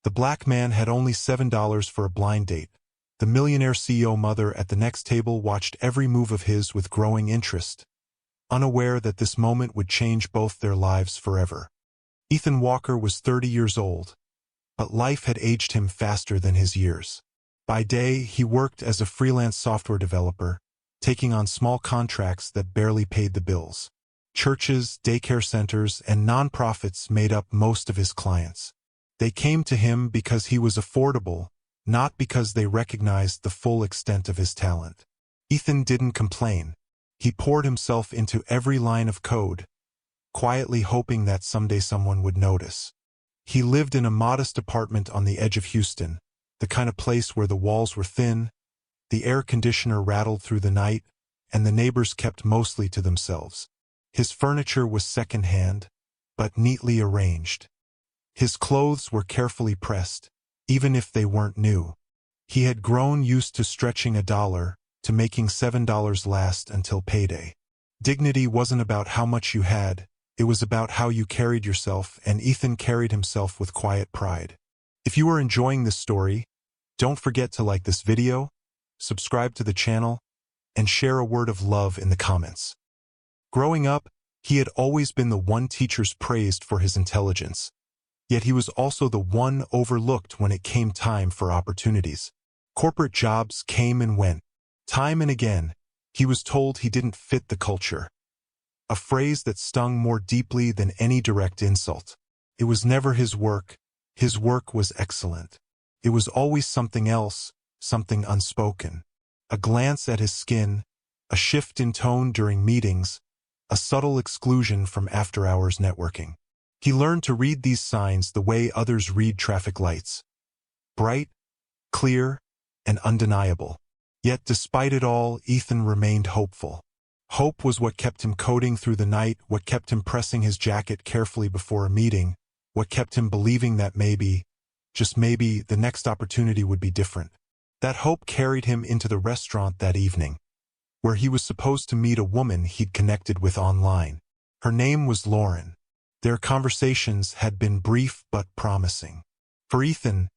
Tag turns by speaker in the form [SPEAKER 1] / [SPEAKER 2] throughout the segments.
[SPEAKER 1] The black man had only $7 for a blind date. The millionaire CEO mother at the next table watched every move of his with growing interest, unaware that this moment would change both their lives forever. Ethan Walker was 30 years old, but life had aged him faster than his years. By day, he worked as a freelance software developer, taking on small contracts that barely paid the bills. Churches, daycare centers, and nonprofits made up most of his clients. They came to him because he was affordable, not because they recognized the full extent of his talent. Ethan didn't complain. He poured himself into every line of code, quietly hoping that someday someone would notice. He lived in a modest apartment on the edge of Houston, the kind of place where the walls were thin, the air conditioner rattled through the night, and the neighbors kept mostly to themselves. His furniture was second-hand, but neatly arranged. His clothes were carefully pressed, even if they weren't new. He had grown used to stretching $1 to making $7 last until payday. Dignity wasn't about how much you had, it was about how you carried yourself, and Ethan carried himself with quiet pride. If you are enjoying this story, don't forget to like this video, subscribe to the channel, and share a word of love in the comments. Growing up, he had always been the one teachers praised for his intelligence, yet he was also the one overlooked when it came time for opportunities. Corporate jobs came and went. Time and again, he was told he didn't fit the culture, a phrase that stung more deeply than any direct insult. It was never his work was excellent. It was always something else, something unspoken. A glance at his skin, a shift in tone during meetings, a subtle exclusion from after-hours networking. He learned to read these signs the way others read traffic lights. Bright, clear, and undeniable. Yet despite it all, Ethan remained hopeful. Hope was what kept him coding through the night, what kept him pressing his jacket carefully before a meeting, what kept him believing that maybe, just maybe, the next opportunity would be different. That hope carried him into the restaurant that evening, where he was supposed to meet a woman he'd connected with online. Her name was Lauren. Their conversations had been brief but promising. For Ethan,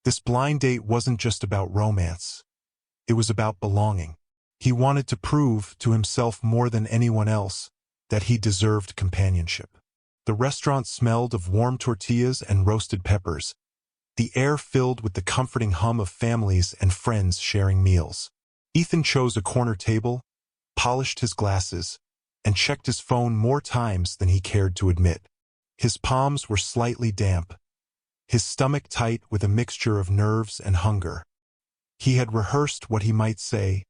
[SPEAKER 1] this blind date wasn't just about romance. It was about belonging. He wanted to prove to himself more than anyone else that he deserved companionship. The restaurant smelled of warm tortillas and roasted peppers, the air filled with the comforting hum of families and friends sharing meals. Ethan chose a corner table, polished his glasses, and checked his phone more times than he cared to admit. His palms were slightly damp, his stomach tight with a mixture of nerves and hunger. He had rehearsed what he might say,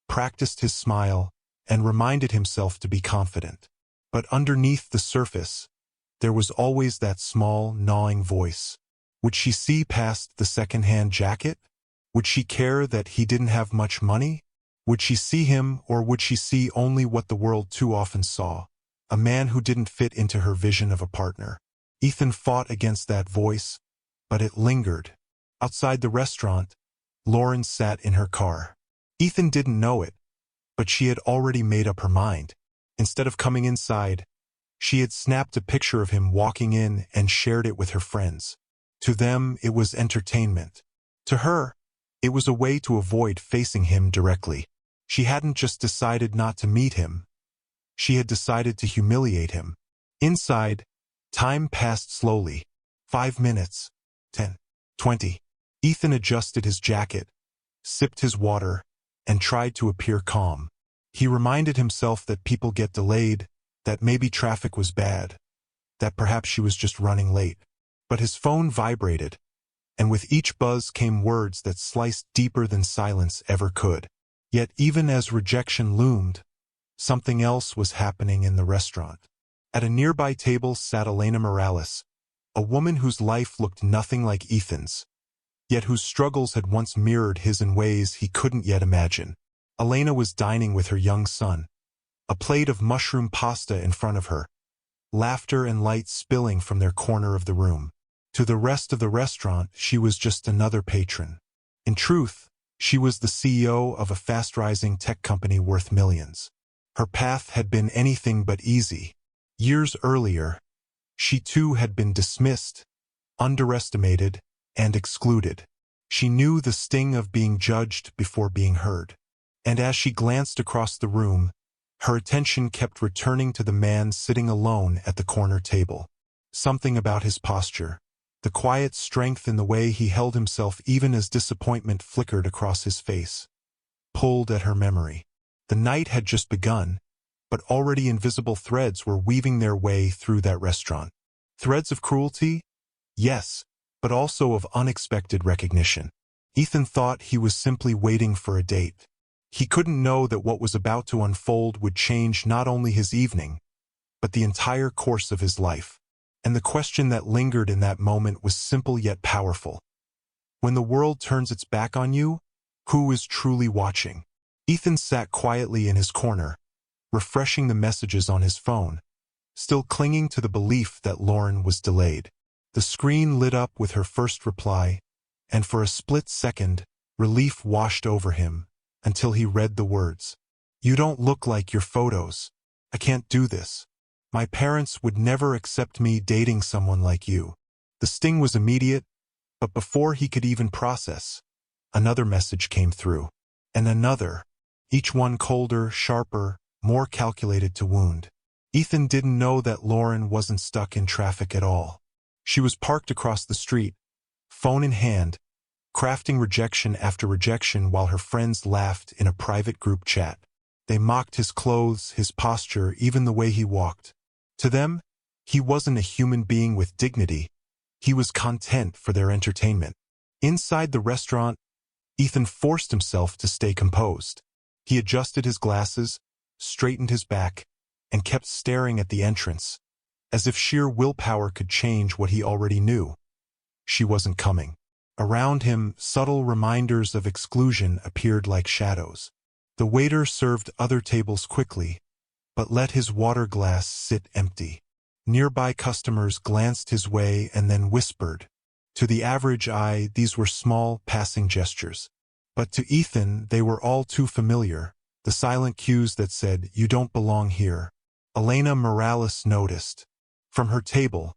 [SPEAKER 1] practiced his smile, and reminded himself to be confident. But underneath the surface, there was always that small, gnawing voice. Would she see past the second-hand jacket? Would she care that he didn't have much money? Would she see him, or would she see only what the world too often saw? A man who didn't fit into her vision of a partner. Ethan fought against that voice, but it lingered. Outside the restaurant, Lauren sat in her car. Ethan didn't know it, but she had already made up her mind. Instead of coming inside, she had snapped a picture of him walking in and shared it with her friends. To them, it was entertainment. To her, it was a way to avoid facing him directly. She hadn't just decided not to meet him. She had decided to humiliate him. Inside, time passed slowly. 5 minutes. 10. 20. Ethan adjusted his jacket, sipped his water, and tried to appear calm. He reminded himself that people get delayed, that maybe traffic was bad, that perhaps she was just running late. But his phone vibrated, and with each buzz came words that sliced deeper than silence ever could. Yet even as rejection loomed, something else was happening in the restaurant. At a nearby table sat Elena Morales, a woman whose life looked nothing like Ethan's, yet whose struggles had once mirrored his in ways he couldn't yet imagine. Elena was dining with her young son, a plate of mushroom pasta in front of her, laughter and light spilling from their corner of the room. To the rest of the restaurant, she was just another patron. In truth, she was the CEO of a fast-rising tech company worth millions. Her path had been anything but easy. Years earlier, she too had been dismissed, underestimated, and excluded. She knew the sting of being judged before being heard. And as she glanced across the room, her attention kept returning to the man sitting alone at the corner table. Something about his posture, the quiet strength in the way he held himself even as disappointment flickered across his face, pulled at her memory. The night had just begun, but already invisible threads were weaving their way through that restaurant. Threads of cruelty? Yes, but also of unexpected recognition. Ethan thought he was simply waiting for a date. He couldn't know that what was about to unfold would change not only his evening, but the entire course of his life. And the question that lingered in that moment was simple yet powerful. When the world turns its back on you, who is truly watching? Ethan sat quietly in his corner, refreshing the messages on his phone, still clinging to the belief that Lauren was delayed. The screen lit up with her first reply, and for a split second, relief washed over him until he read the words. "You don't look like your photos. I can't do this. My parents would never accept me dating someone like you." The sting was immediate, but before he could even process, another message came through, and another, each one colder, sharper, more calculated to wound. Ethan didn't know that Lauren wasn't stuck in traffic at all. She was parked across the street, phone in hand, crafting rejection after rejection while her friends laughed in a private group chat. They mocked his clothes, his posture, even the way he walked. To them, he wasn't a human being with dignity. He was content for their entertainment. Inside the restaurant, Ethan forced himself to stay composed. He adjusted his glasses, straightened his back, and kept staring at the entrance, as if sheer willpower could change what he already knew. She wasn't coming. Around him, subtle reminders of exclusion appeared like shadows. The waiter served other tables quickly, but let his water glass sit empty. Nearby customers glanced his way and then whispered. To the average eye, these were small, passing gestures. But to Ethan, they were all too familiar, the silent cues that said, "You don't belong here." Elena Morales noticed. From her table,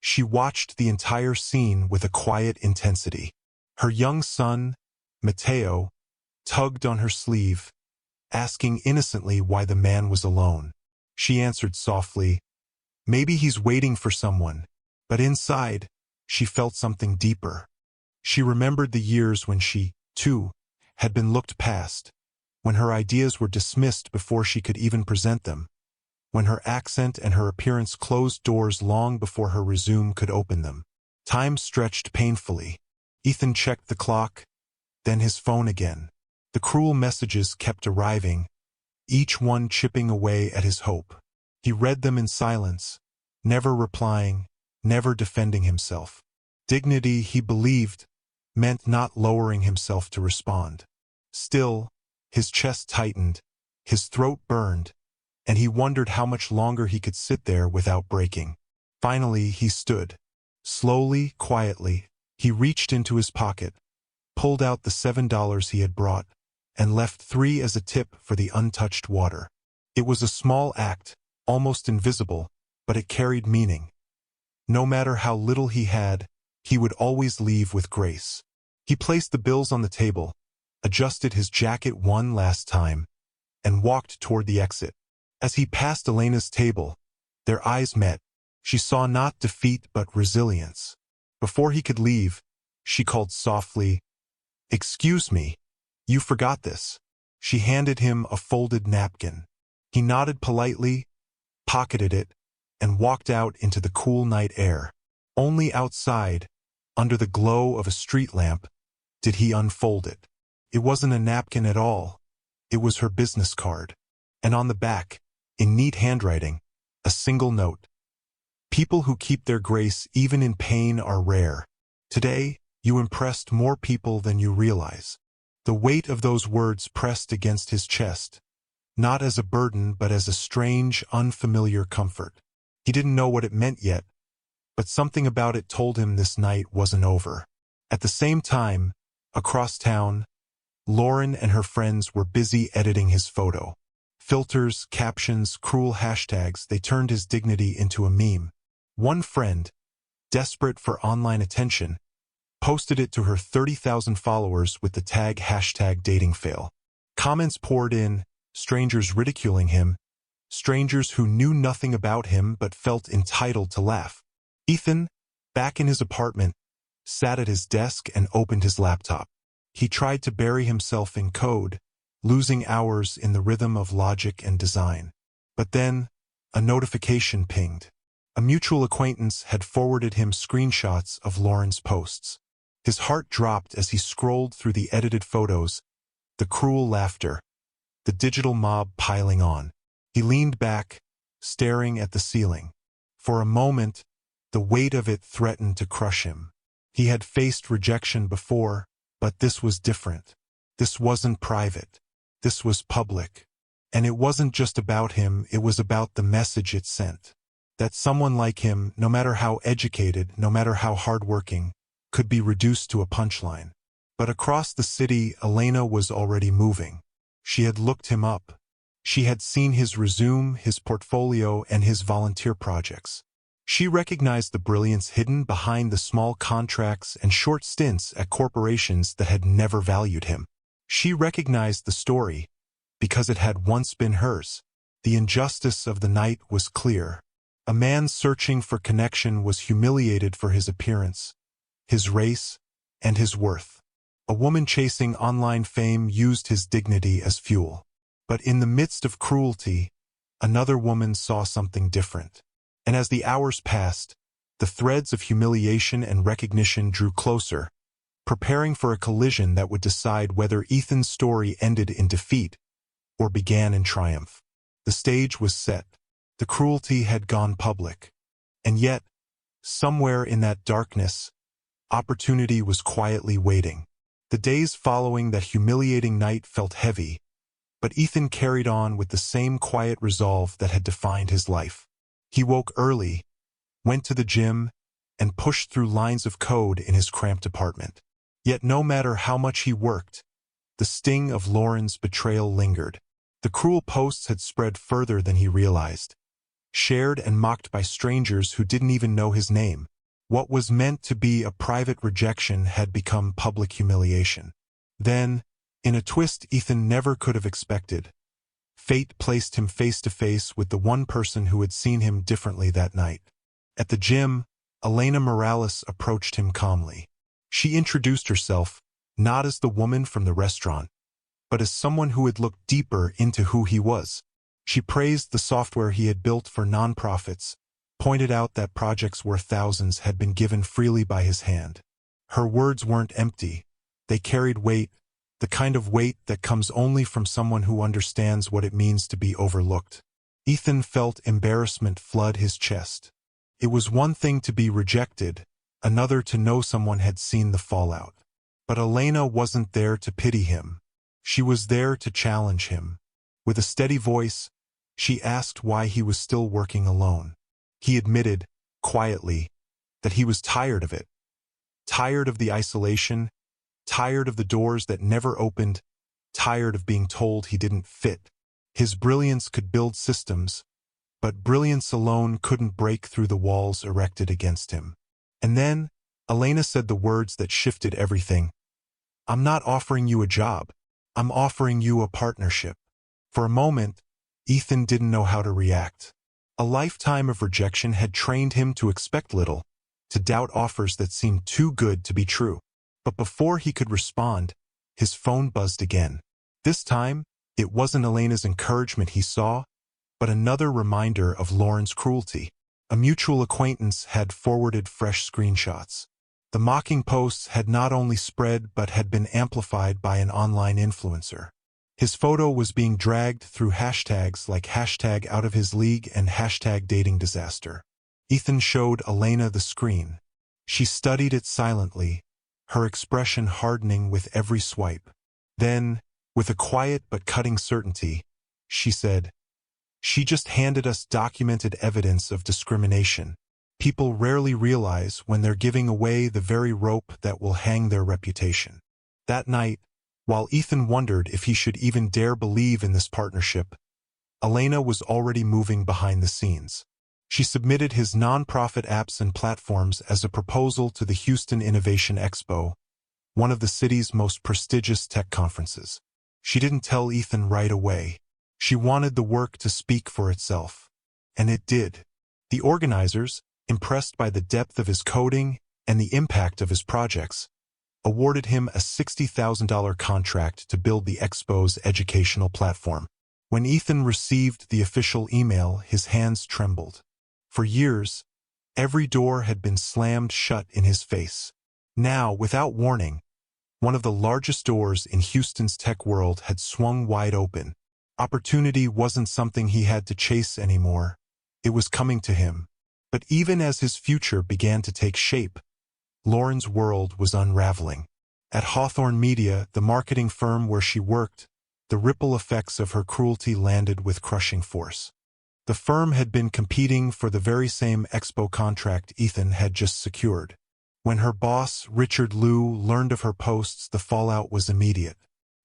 [SPEAKER 1] she watched the entire scene with a quiet intensity. Her young son, Mateo, tugged on her sleeve, asking innocently why the man was alone. She answered softly, "Maybe he's waiting for someone." But inside, she felt something deeper. She remembered the years when she, too, had been looked past, when her ideas were dismissed before she could even present them, when her accent and her appearance closed doors long before her resume could open them. Time stretched painfully. Ethan checked the clock, then his phone again. The cruel messages kept arriving, each one chipping away at his hope. He read them in silence, never replying, never defending himself. Dignity, he believed, meant not lowering himself to respond. Still, his chest tightened, his throat burned, and he wondered how much longer he could sit there without breaking. Finally, he stood. Slowly, quietly, he reached into his pocket, pulled out the $7 he had brought, and left 3 as a tip for the untouched water. It was a small act, almost invisible, but it carried meaning. No matter how little he had, he would always leave with grace. He placed the bills on the table, adjusted his jacket one last time, and walked toward the exit. As he passed Elena's table, their eyes met. She saw not defeat but resilience. Before he could leave, she called softly, "Excuse me, you forgot this." She handed him a folded napkin. He nodded politely, pocketed it, and walked out into the cool night air. Only outside, under the glow of a street lamp, did he unfold it. It wasn't a napkin at all. It was her business card. And on the back, in neat handwriting, a single note. "People who keep their grace even in pain are rare. Today, you impressed more people than you realize." The weight of those words pressed against his chest, not as a burden but as a strange, unfamiliar comfort. He didn't know what it meant yet, but something about it told him this night wasn't over. At the same time, across town, Lauren and her friends were busy editing his photo. Filters, captions, cruel hashtags, they turned his dignity into a meme. One friend, desperate for online attention, posted it to her 30,000 followers with the tag #datingfail. Comments poured in, strangers ridiculing him, strangers who knew nothing about him but felt entitled to laugh. Ethan, back in his apartment, sat at his desk and opened his laptop. He tried to bury himself in code, losing hours in the rhythm of logic and design. But then, a notification pinged. A mutual acquaintance had forwarded him screenshots of Lauren's posts. His heart dropped as he scrolled through the edited photos, the cruel laughter, the digital mob piling on. He leaned back, staring at the ceiling. For a moment, the weight of it threatened to crush him. He had faced rejection before, but this was different. This wasn't private. This was public. And it wasn't just about him, it was about the message it sent. That someone like him, no matter how educated, no matter how hardworking, could be reduced to a punchline. But across the city, Elena was already moving. She had looked him up. She had seen his resume, his portfolio, and his volunteer projects. She recognized the brilliance hidden behind the small contracts and short stints at corporations that had never valued him. She recognized the story, because it had once been hers. The injustice of the night was clear. A man searching for connection was humiliated for his appearance, his race, and his worth. A woman chasing online fame used his dignity as fuel. But in the midst of cruelty, another woman saw something different. And as the hours passed, the threads of humiliation and recognition drew closer, preparing for a collision that would decide whether Ethan's story ended in defeat or began in triumph. The stage was set. The cruelty had gone public. And yet, somewhere in that darkness, opportunity was quietly waiting. The days following that humiliating night felt heavy, but Ethan carried on with the same quiet resolve that had defined his life. He woke early, went to the gym, and pushed through lines of code in his cramped apartment. Yet no matter how much he worked, the sting of Lauren's betrayal lingered. The cruel posts had spread further than he realized, shared and mocked by strangers who didn't even know his name. What was meant to be a private rejection had become public humiliation. Then, in a twist Ethan never could have expected, fate placed him face to face with the one person who had seen him differently that night. At the gym, Elena Morales approached him calmly. She introduced herself, not as the woman from the restaurant, but as someone who had looked deeper into who he was. She praised the software he had built for nonprofits, pointed out that projects worth thousands had been given freely by his hand. Her words weren't empty. They carried weight, the kind of weight that comes only from someone who understands what it means to be overlooked. Ethan felt embarrassment flood his chest. It was one thing to be rejected, another to know someone had seen the fallout. But Elena wasn't there to pity him. She was there to challenge him. With a steady voice, she asked why he was still working alone. He admitted, quietly, that he was tired of it. Tired of the isolation, tired of the doors that never opened, tired of being told he didn't fit. His brilliance could build systems, but brilliance alone couldn't break through the walls erected against him. And then, Elena said the words that shifted everything. "I'm not offering you a job. I'm offering you a partnership." For a moment, Ethan didn't know how to react. A lifetime of rejection had trained him to expect little, to doubt offers that seemed too good to be true. But before he could respond, his phone buzzed again. This time, it wasn't Elena's encouragement he saw, but another reminder of Lauren's cruelty. A mutual acquaintance had forwarded fresh screenshots. The mocking posts had not only spread but had been amplified by an online influencer. His photo was being dragged through hashtags like #OutOfHisLeague and #DatingDisaster. Ethan showed Elena the screen. She studied it silently, her expression hardening with every swipe. Then, with a quiet but cutting certainty, she said, "She just handed us documented evidence of discrimination. People rarely realize when they're giving away the very rope that will hang their reputation." That night, while Ethan wondered if he should even dare believe in this partnership, Elena was already moving behind the scenes. She submitted his nonprofit apps and platforms as a proposal to the Houston Innovation Expo, one of the city's most prestigious tech conferences. She didn't tell Ethan right away. She wanted the work to speak for itself. And it did. The organizers, impressed by the depth of his coding and the impact of his projects, awarded him a $60,000 contract to build the expo's educational platform. When Ethan received the official email, his hands trembled. For years, every door had been slammed shut in his face. Now, without warning, one of the largest doors in Houston's tech world had swung wide open. Opportunity wasn't something he had to chase anymore. It was coming to him. But even as his future began to take shape, Lauren's world was unraveling. At Hawthorne Media, the marketing firm where she worked, the ripple effects of her cruelty landed with crushing force. The firm had been competing for the very same expo contract Ethan had just secured. When her boss, Richard Liu, learned of her posts, the fallout was immediate.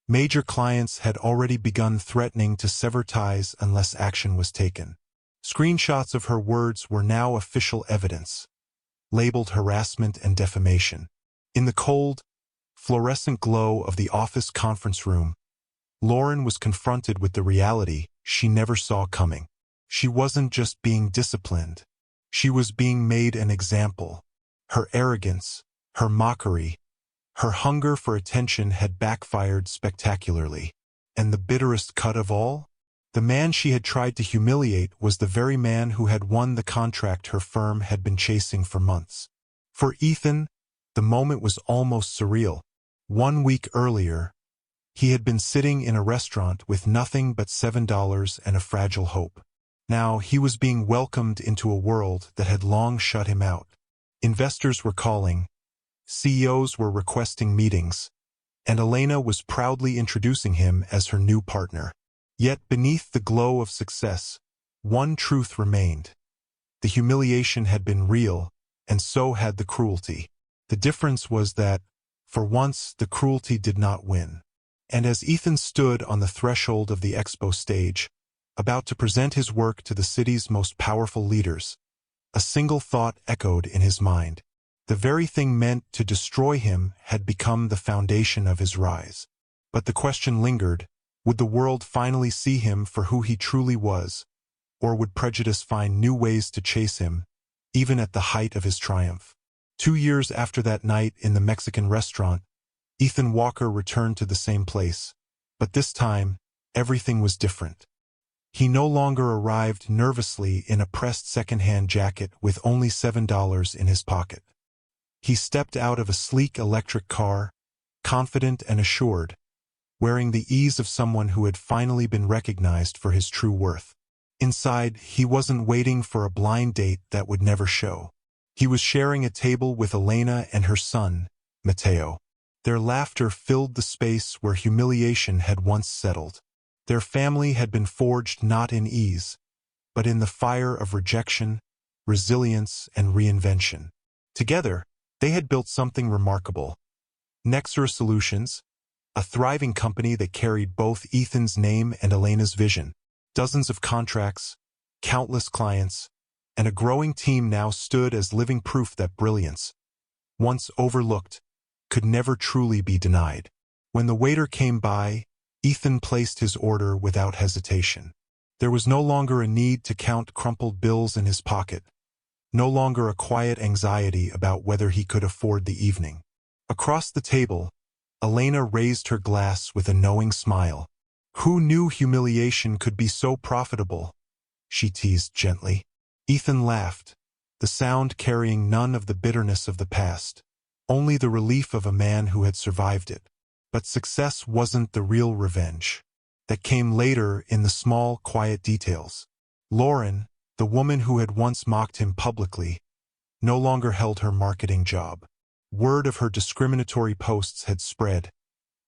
[SPEAKER 1] Major clients had already begun threatening to sever ties unless action was taken. Screenshots of her words were now official evidence, labeled harassment and defamation. In the cold, fluorescent glow of the office conference room, Lauren was confronted with the reality she never saw coming. She wasn't just being disciplined. She was being made an example. Her arrogance, her mockery, her hunger for attention had backfired spectacularly. And the bitterest cut of all? The man she had tried to humiliate was the very man who had won the contract her firm had been chasing for months. For Ethan, the moment was almost surreal. 1 week earlier, he had been sitting in a restaurant with nothing but $7 and a fragile hope. Now he was being welcomed into a world that had long shut him out. Investors were calling, CEOs were requesting meetings, and Elena was proudly introducing him as her new partner. Yet beneath the glow of success, one truth remained. The humiliation had been real, and so had the cruelty. The difference was that, for once, the cruelty did not win. And as Ethan stood on the threshold of the expo stage, about to present his work to the city's most powerful leaders, a single thought echoed in his mind. The very thing meant to destroy him had become the foundation of his rise. But the question lingered, would the world finally see him for who he truly was, or would prejudice find new ways to chase him, even at the height of his triumph? 2 years after that night in the Mexican restaurant, Ethan Walker returned to the same place, but this time, everything was different. He no longer arrived nervously in a pressed second-hand jacket with only $7 in his pocket. He stepped out of a sleek electric car, confident and assured, wearing the ease of someone who had finally been recognized for his true worth. Inside, he wasn't waiting for a blind date that would never show. He was sharing a table with Elena and her son, Mateo. Their laughter filled the space where humiliation had once settled. Their family had been forged not in ease, but in the fire of rejection, resilience, and reinvention. Together, they had built something remarkable. Nexura Solutions, a thriving company that carried both Ethan's name and Elena's vision. Dozens of contracts, countless clients, and a growing team now stood as living proof that brilliance, once overlooked, could never truly be denied. When the waiter came by, Ethan placed his order without hesitation. There was no longer a need to count crumpled bills in his pocket, no longer a quiet anxiety about whether he could afford the evening. Across the table, Elena raised her glass with a knowing smile. Who knew humiliation could be so profitable? She teased gently. Ethan laughed, the sound carrying none of the bitterness of the past, only the relief of a man who had survived it. But success wasn't the real revenge. That came later in the small, quiet details. Lauren, the woman who had once mocked him publicly, no longer held her marketing job. Word of her discriminatory posts had spread,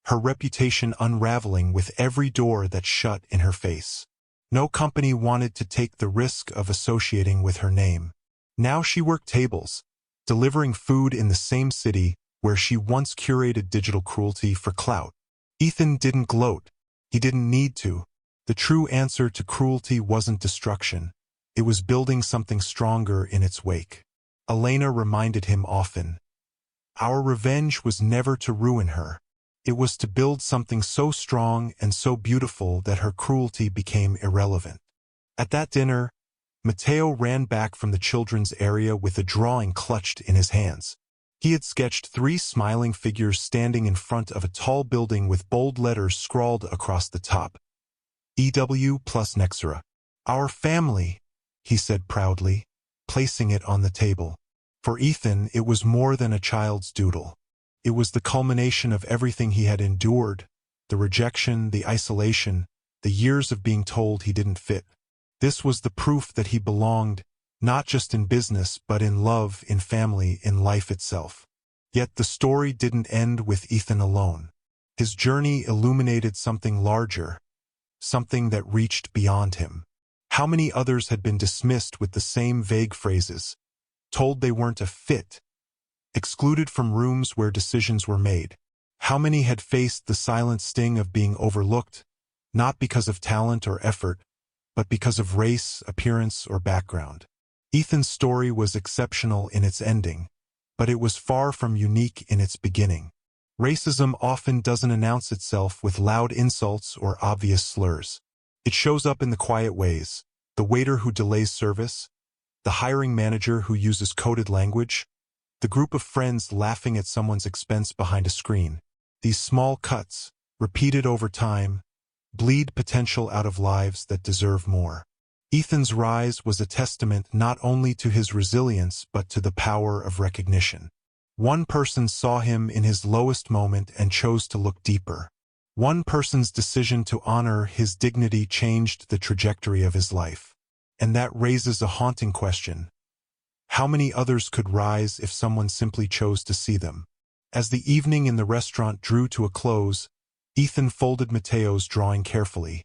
[SPEAKER 1] her reputation unraveling with every door that shut in her face. No company wanted to take the risk of associating with her name. Now she worked tables, delivering food in the same city where she once curated digital cruelty for clout. Ethan didn't gloat. He didn't need to. The true answer to cruelty wasn't destruction. It was building something stronger in its wake. Elena reminded him often. Our revenge was never to ruin her. It was to build something so strong and so beautiful that her cruelty became irrelevant. At that dinner, Matteo ran back from the children's area with a drawing clutched in his hands. He had sketched 3 smiling figures standing in front of a tall building with bold letters scrawled across the top. EW plus Nexera. Our family, he said proudly, placing it on the table. For Ethan, it was more than a child's doodle. It was the culmination of everything he had endured, the rejection, the isolation, the years of being told he didn't fit. This was the proof that he belonged, not just in business, but in love, in family, in life itself. Yet the story didn't end with Ethan alone. His journey illuminated something larger, something that reached beyond him. How many others had been dismissed with the same vague phrases, told they weren't a fit, excluded from rooms where decisions were made? How many had faced the silent sting of being overlooked, not because of talent or effort, but because of race, appearance, or background? Ethan's story was exceptional in its ending, but it was far from unique in its beginning. Racism often doesn't announce itself with loud insults or obvious slurs. It shows up in the quiet ways: the waiter who delays service, the hiring manager who uses coded language, the group of friends laughing at someone's expense behind a screen. These small cuts, repeated over time, bleed potential out of lives that deserve more. Ethan's rise was a testament not only to his resilience but to the power of recognition. One person saw him in his lowest moment and chose to look deeper. One person's decision to honor his dignity changed the trajectory of his life. And that raises a haunting question. How many others could rise if someone simply chose to see them? As the evening in the restaurant drew to a close, Ethan folded Matteo's drawing carefully,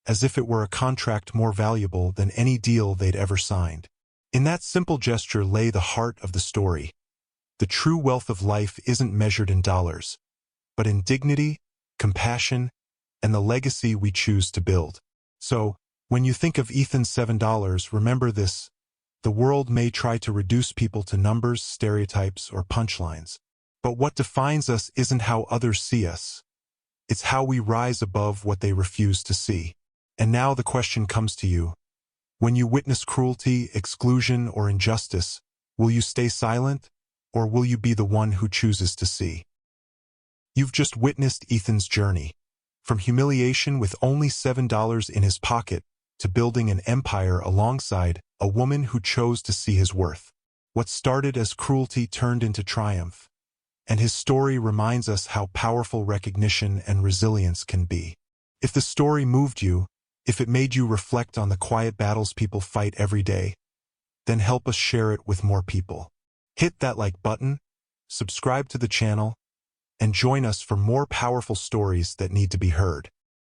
[SPEAKER 1] as if it were a contract more valuable than any deal they'd ever signed. In that simple gesture lay the heart of the story. The true wealth of life isn't measured in dollars, but in dignity, compassion, and the legacy we choose to build. So, when you think of Ethan's $7, remember this: the world may try to reduce people to numbers, stereotypes, or punchlines. But what defines us isn't how others see us. It's how we rise above what they refuse to see. And now the question comes to you. When you witness cruelty, exclusion, or injustice, will you stay silent, or will you be the one who chooses to see? You've just witnessed Ethan's journey, from humiliation with only $7 in his pocket to building an empire alongside a woman who chose to see his worth. What started as cruelty turned into triumph, and his story reminds us how powerful recognition and resilience can be. If the story moved you, if it made you reflect on the quiet battles people fight every day, then help us share it with more people. Hit that like button, subscribe to the channel, and join us for more powerful stories that need to be heard.